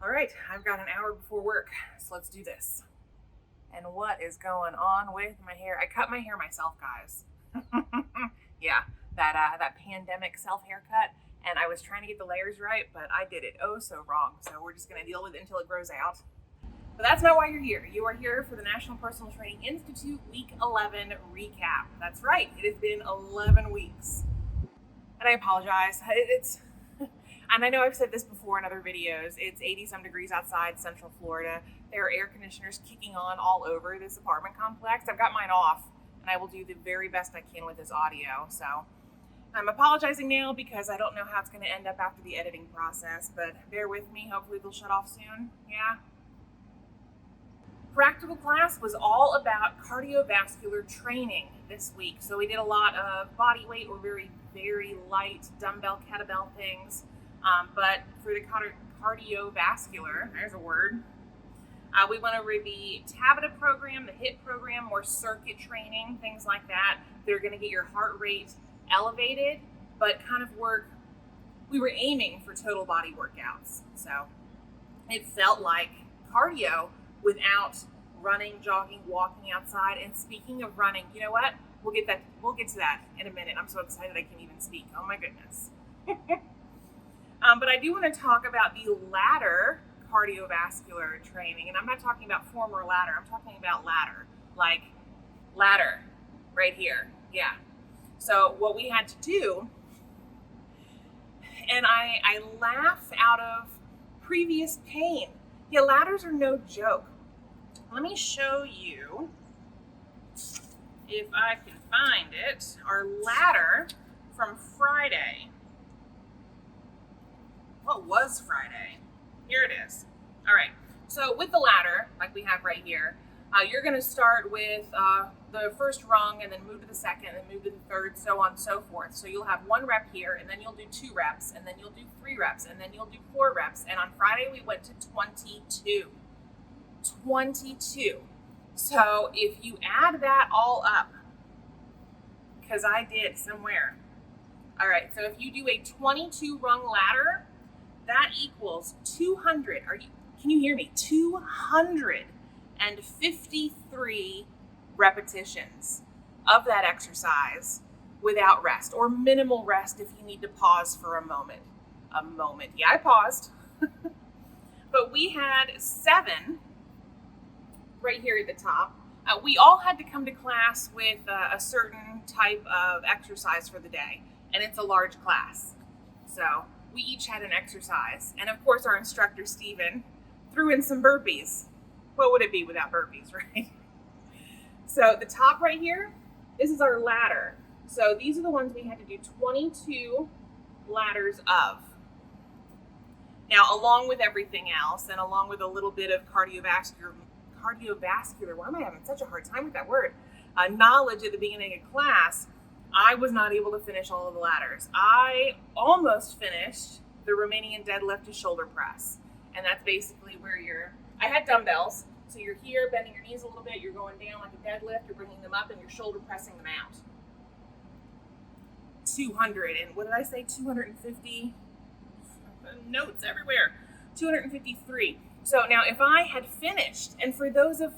All right, I've got an hour before work, so let's do this. And what is going on with my hair? I cut my hair myself, guys. Yeah, that pandemic self haircut, and I was trying to get the layers right, but I did it oh so wrong. So we're just gonna deal with it until it grows out. But that's not why you're here. You are here for the National Personal Training Institute Week 11 recap. That's right, it has been 11 weeks. And I apologize. And I know I've said this before in other videos, it's 80 some degrees outside Central Florida. There are air conditioners kicking on all over this apartment complex. I've got mine off, and I will do the very best I can with this audio. So I'm apologizing now because I don't know how it's going to end up after the editing process, but bear with me. Hopefully they'll shut off soon. Yeah. Practical class was all about cardiovascular training this week. So we did a lot of body weight or very, very light dumbbell, kettlebell things. But for the cardiovascular, there's a word, we went over the TABTA program, the HIIT program, more circuit training, things like that. They're going to get your heart rate elevated, but kind of work. We were aiming for total body workouts. So it felt like cardio without running, jogging, walking outside. And speaking of running, you know what? We'll get to that in a minute. I'm so excited I can't even speak. Oh my goodness. But I do want to talk about the ladder cardiovascular training. And I'm not talking about former ladder. I'm talking about ladder, like ladder right here. Yeah. So what we had to do, and I laugh out of previous pain. Yeah, ladders are no joke. Let me show you, if I can find it, our ladder from Friday. What was Friday? Here it is. All right. So with the ladder, like we have right here, you're going to start with the first rung and then move to the second and then move to the third, so on and so forth. So you'll have 1 rep here, and then you'll do 2 reps, and then you'll do 3 reps, and then you'll do 4 reps. And on Friday, we went to 22. 22. So if you add that all up, because I did somewhere. All right. So if you do a 22 rung ladder, that equals 200. Can you hear me? 253 repetitions of that exercise without rest, or minimal rest if you need to pause for a moment. Yeah, I paused. But we had 7 right here at the top. We all had to come to class with a certain type of exercise for the day, and it's a large class. So we each had an exercise. And of course, our instructor, Steven, threw in some burpees. What would it be without burpees, right? So the top right here, this is our ladder. So these are the ones we had to do 22 ladders of. Now, along with everything else, and along with a little bit of cardiovascular, why am I having such a hard time with that word? Knowledge at the beginning of class, I was not able to finish all of the ladders. I almost finished the Romanian deadlift to shoulder press. And that's basically where I had dumbbells. So you're here, bending your knees a little bit, you're going down like a deadlift, you're bringing them up, and you're shoulder pressing them out. 200, and what did I say, 250? Notes everywhere. 253. So now if I had finished, and for those of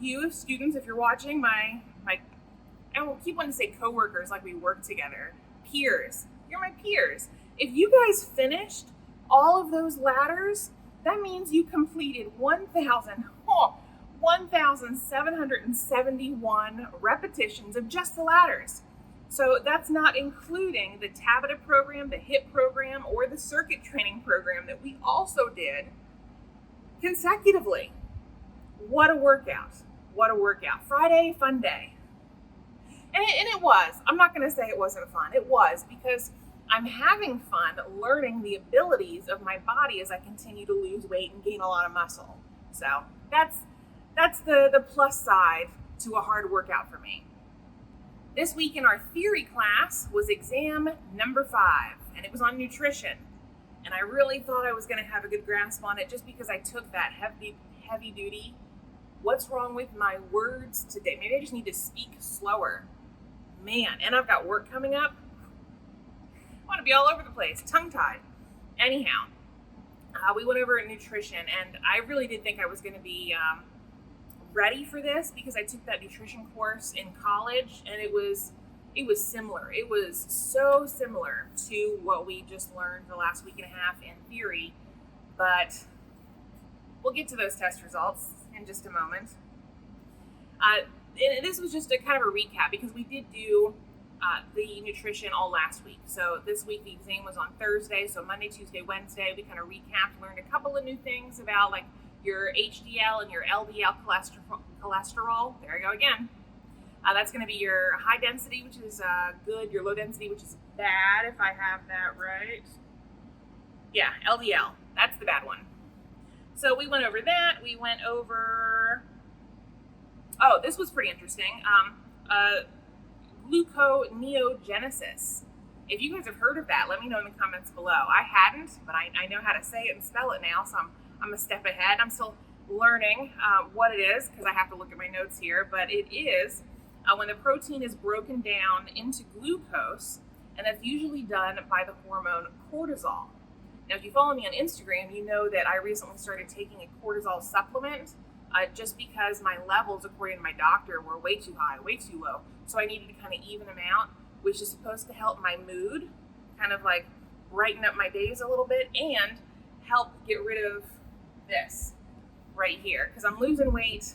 you students, if you're watching, my I will keep wanting to say coworkers, like we work together, peers, you're my peers. If you guys finished all of those ladders, that means you completed 1,771 repetitions of just the ladders. So that's not including the TABTA program, the HIIT program, or the circuit training program that we also did consecutively. What a workout. What a workout. Friday, fun day. And it was. I'm not going to say it wasn't fun. It was, because I'm having fun learning the abilities of my body as I continue to lose weight and gain a lot of muscle. So that's the plus side to a hard workout for me. This week in our theory class was exam number 5, and it was on nutrition. And I really thought I was going to have a good grasp on it just because I took that heavy duty. What's wrong with my words today? Maybe I just need to speak slower. Man, and I've got work coming up. I want to be all over the place, tongue-tied. Anyhow, We went over nutrition, and I really did think I was going to be ready for this because I took that nutrition course in college, and it was similar. It was so similar to what we just learned the last week and a half in theory, but we'll get to those test results in just a moment. And this was just a kind of a recap because we did do the nutrition all last week. So this week the exam was on Thursday. So Monday, Tuesday, Wednesday, we kind of recapped, learned a couple of new things about like your HDL and your LDL cholesterol. There I go again. That's going to be your high density, which is good, your low density, which is bad, if I have that right. Yeah, LDL. That's the bad one. So we went over that. We went over... Oh, this was pretty interesting. Gluco Neogenesis. If you guys have heard of that, let me know in the comments below. I hadn't, but I know how to say it and spell it now, so I'm a step ahead. I'm still learning what it is because I have to look at my notes here, but it is when the protein is broken down into glucose, and that's usually done by the hormone cortisol. Now, if you follow me on Instagram, you know that I recently started taking a cortisol supplement just because my levels, according to my doctor, were way too high, way too low. So I needed to kind of even them out, which is supposed to help my mood, kind of like brighten up my days a little bit, and help get rid of this right here, because I'm losing weight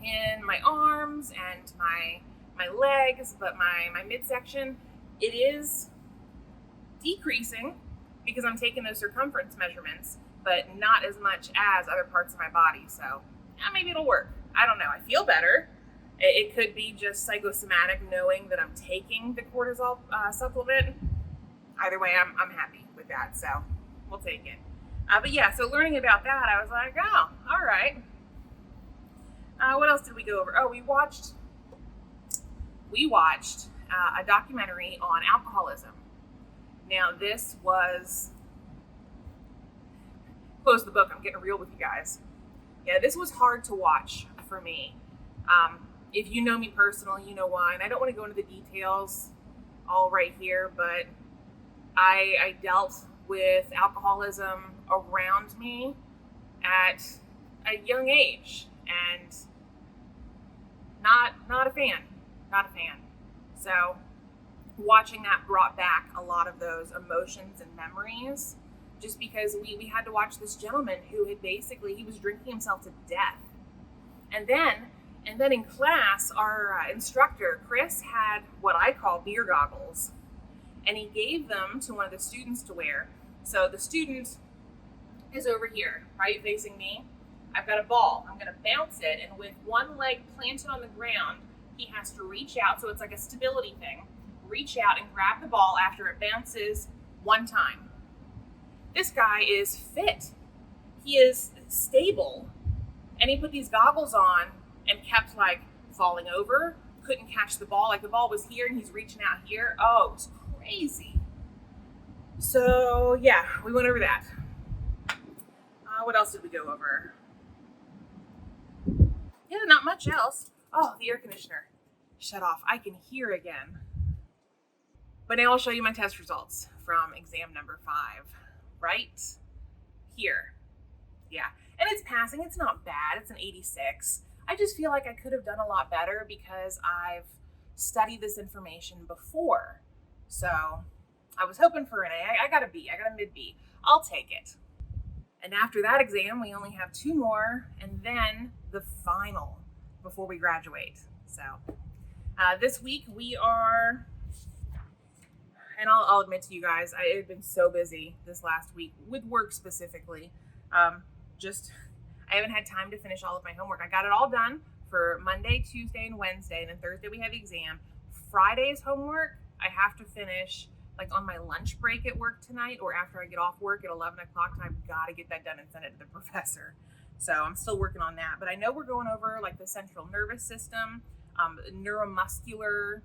in my arms and my legs, but my midsection, it is decreasing because I'm taking those circumference measurements, but not as much as other parts of my body. So yeah, maybe it'll work. I don't know. I feel better. It could be just psychosomatic, knowing that I'm taking the cortisol supplement. Either way, I'm happy with that, so we'll take it. But yeah, so learning about that, I was like, oh, all right. What else did we go over? Oh, we watched a documentary on alcoholism. Now, this was... Close the book. I'm getting real with you guys. Yeah, this was hard to watch for me. If you know me personally, you know why. And I don't want to go into the details all right here, but I dealt with alcoholism around me at a young age, and not a fan. So watching that brought back a lot of those emotions and memories, just because we had to watch this gentleman who had he was drinking himself to death. And then in class, our instructor, Chris, had what I call beer goggles, and he gave them to one of the students to wear. So the student is over here, right, facing me. I've got a ball. I'm going to bounce it, and with one leg planted on the ground, he has to reach out. So it's like a stability thing. Reach out and grab the ball after it bounces one time. This guy is fit. He is stable. And he put these goggles on and kept like falling over, couldn't catch the ball. Like the ball was here and he's reaching out here. Oh, it was crazy. So yeah, we went over that. What else did we go over? Yeah, not much else. Oh, the air conditioner shut off. I can hear again. But now I'll show you my test results from exam number 5. Right here. Yeah. And it's passing. It's not bad. It's an 86. I just feel like I could have done a lot better because I've studied this information before. So I was hoping for an A. I got a B. I got a mid B. I'll take it. And after that exam, we only have 2 more, and then the final before we graduate. So this week we are... And I'll admit to you guys, I have been so busy this last week with work specifically. I haven't had time to finish all of my homework. I got it all done for Monday, Tuesday, and Wednesday. And then Thursday we have the exam. Friday's homework, I have to finish like on my lunch break at work tonight, or after I get off work at 11 o'clock. And I've got to get that done and send it to the professor. So I'm still working on that. But I know we're going over like the central nervous system, neuromuscular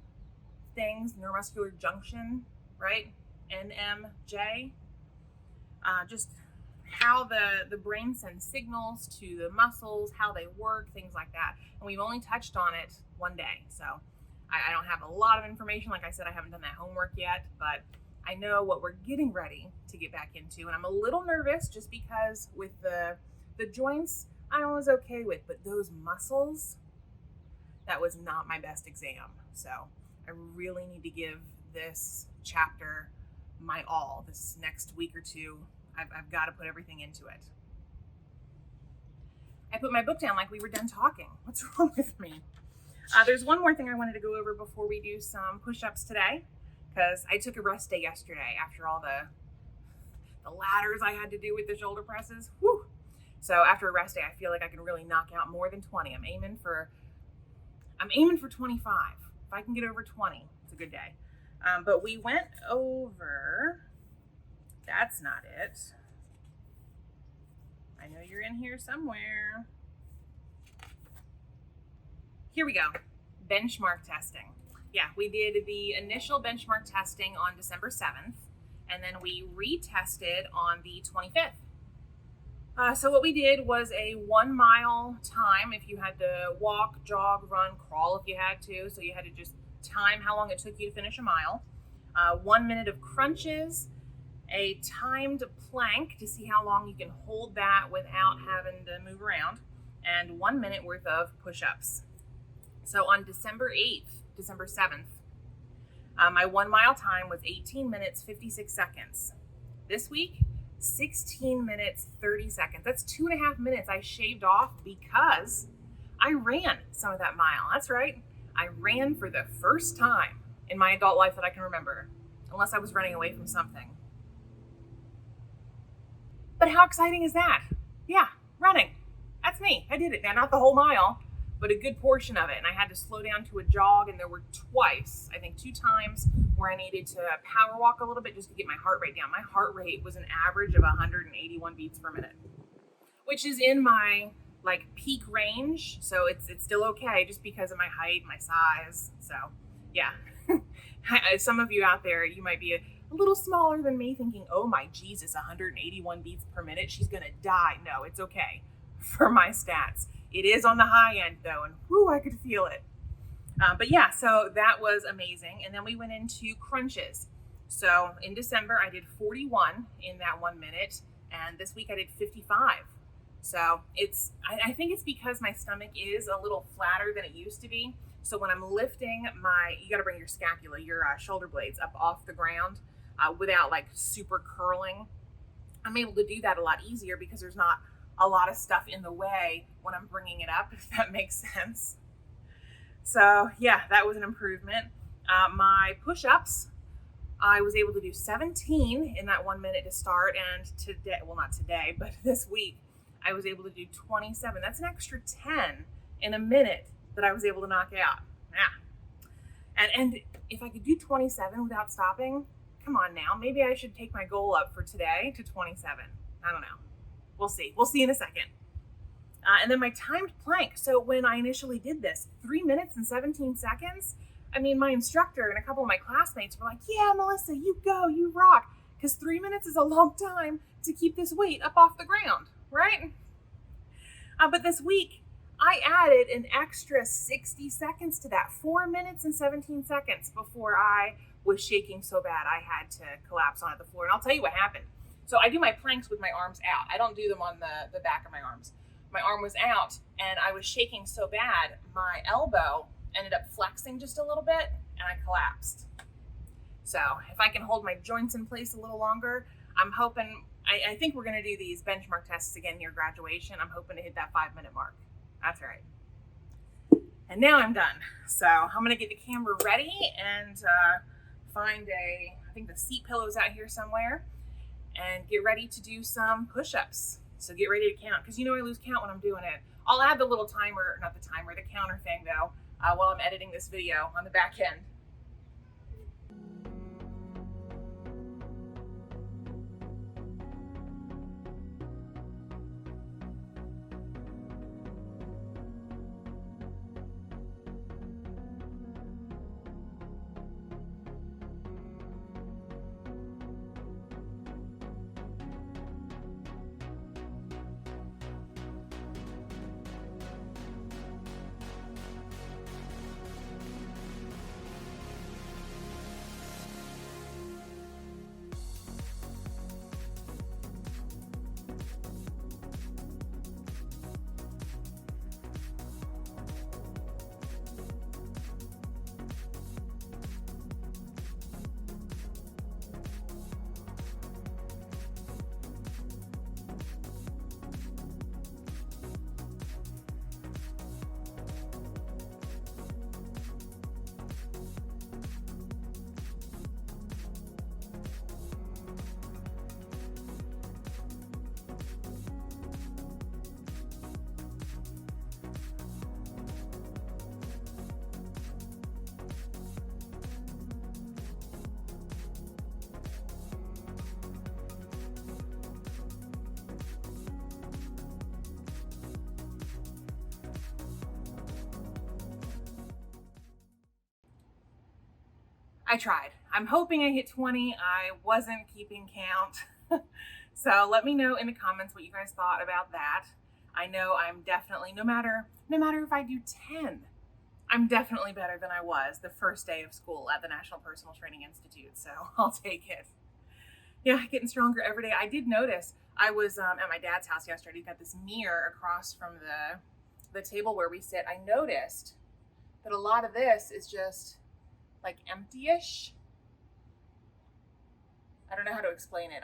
things, neuromuscular junction, right? NMJ. Just how the brain sends signals to the muscles, how they work, things like that. And we've only touched on it one day. So I don't have a lot of information. Like I said, I haven't done that homework yet, but I know what we're getting ready to get back into, and I'm a little nervous just because with the joints, I was okay with, but those muscles, that was not my best exam. So I really need to give this chapter my all. This next week or two, I've got to put everything into it. I put my book down like we were done talking. What's wrong with me? There's one more thing I wanted to go over before we do some push-ups today, because I took a rest day yesterday after all the ladders I had to do with the shoulder presses. Whew. So after a rest day, I feel like I can really knock out more than 20. I'm aiming for 25. If I can get over 20, it's a good day. But we went over, that's not it. I know you're in here somewhere. Here we go. Benchmark testing. Yeah, we did the initial benchmark testing on December 7th, and then we retested on the 25th. So what we did was a 1 mile time if you had to walk, jog, run, crawl if you had to. So you had to just time how long it took you to finish a mile. 1 minute of crunches, a timed plank to see how long you can hold that without having to move around, and 1 minute worth of push-ups. So on December 7th, my 1 mile time was 18 minutes, 56 seconds. This week, 16 minutes, 30 seconds. That's 2.5 minutes I shaved off because I ran some of that mile. That's right. I ran for the first time in my adult life that I can remember, unless I was running away from something. But how exciting is that? Yeah, running. That's me. I did it. Now, not the whole mile, but a good portion of it. And I had to slow down to a jog, and there were I think 2 times where I needed to power walk a little bit just to get my heart rate down. My heart rate was an average of 181 beats per minute, which is in my peak range. So it's still okay just because of my height, my size. So yeah, some of you out there, you might be a little smaller than me thinking, oh my Jesus, 181 beats per minute. She's going to die. No, it's okay for my stats. It is on the high end though, and whoo, I could feel it. But yeah, so that was amazing. And then we went into crunches. So in December, I did 41 in that 1 minute, and this week I did 55. So I think it's because my stomach is a little flatter than it used to be. So when I'm lifting you got to bring your scapula, your shoulder blades up off the ground without super curling. I'm able to do that a lot easier because there's not a lot of stuff in the way when I'm bringing it up, if that makes sense. So yeah, that was an improvement. My push-ups, I was able to do 17 in that 1 minute to start, and today, well, not today, but this week, I was able to do 27. That's an extra 10 in a minute that I was able to knock out. Yeah. And if I could do 27 without stopping, come on now, maybe I should take my goal up for today to 27. I don't know. We'll see. We'll see in a second. And then my timed plank. So when I initially did this, 3 minutes and 17 seconds, I mean, my instructor and a couple of my classmates were like, yeah, Melissa, you go, you rock. Because 3 minutes is a long time to keep this weight up off the ground, right? But this week, I added an extra 60 seconds to that, 4 minutes and 17 seconds before I was shaking so bad I had to collapse onto the floor. And I'll tell you what happened. So I do my planks with my arms out. I don't do them on the back of my arms. My arm was out, and I was shaking so bad, my elbow ended up flexing just a little bit, and I collapsed. So if I can hold my joints in place a little longer, I'm hoping, I think we're going to do these benchmark tests again near graduation. I'm hoping to hit that 5 minute mark. That's right. And now I'm done. So I'm going to get the camera ready and find I think the seat pillow's out here somewhere, and get ready to do some push-ups. So get ready to count, because I lose count when I'm doing it. I'll add the little timer, not the timer, the counter thing though, while I'm editing this video on the back end. I tried. I'm hoping I hit 20. I wasn't keeping count. So let me know in the comments what you guys thought about that. I know I'm definitely, no matter if I do 10, I'm definitely better than I was the first day of school at the National Personal Training Institute. So I'll take it. Yeah, getting stronger every day. I did notice, I was at my dad's house yesterday. He's got this mirror across from the table where we sit. I noticed that a lot of this is just like empty-ish. I don't know how to explain it.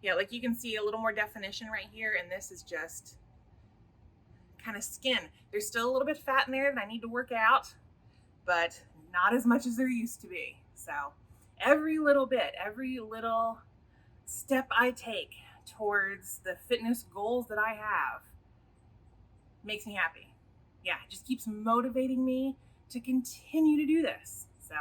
Yeah, like you can see a little more definition right here, and this is just kind of skin. There's still a little bit of fat in there that I need to work out, but not as much as there used to be. So every little bit, every little step I take towards the fitness goals that I have makes me happy. Yeah, it just keeps motivating me to continue to do this. So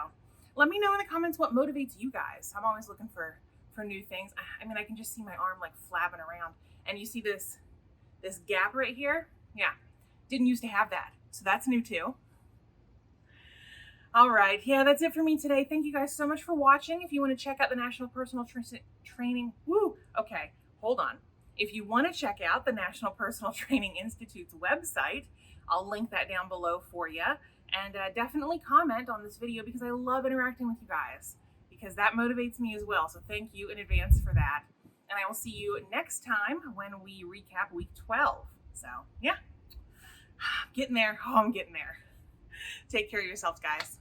let me know in the comments what motivates you guys. I'm always looking for new things. I mean, I can just see my arm like flapping around, and you see this gap right here. Yeah, didn't used to have that, so that's new too. All right, yeah, that's it for me today. Thank you guys so much for watching. If you want to check out the National Personal Training, okay, hold on. If you want to check out the National Personal Training Institute's website, I'll link that down below for you. And definitely comment on this video because I love interacting with you guys, because that motivates me as well. So thank you in advance for that. And I will see you next time when we recap week 12. So yeah, I'm getting there. Oh, I'm getting there. Take care of yourselves, guys.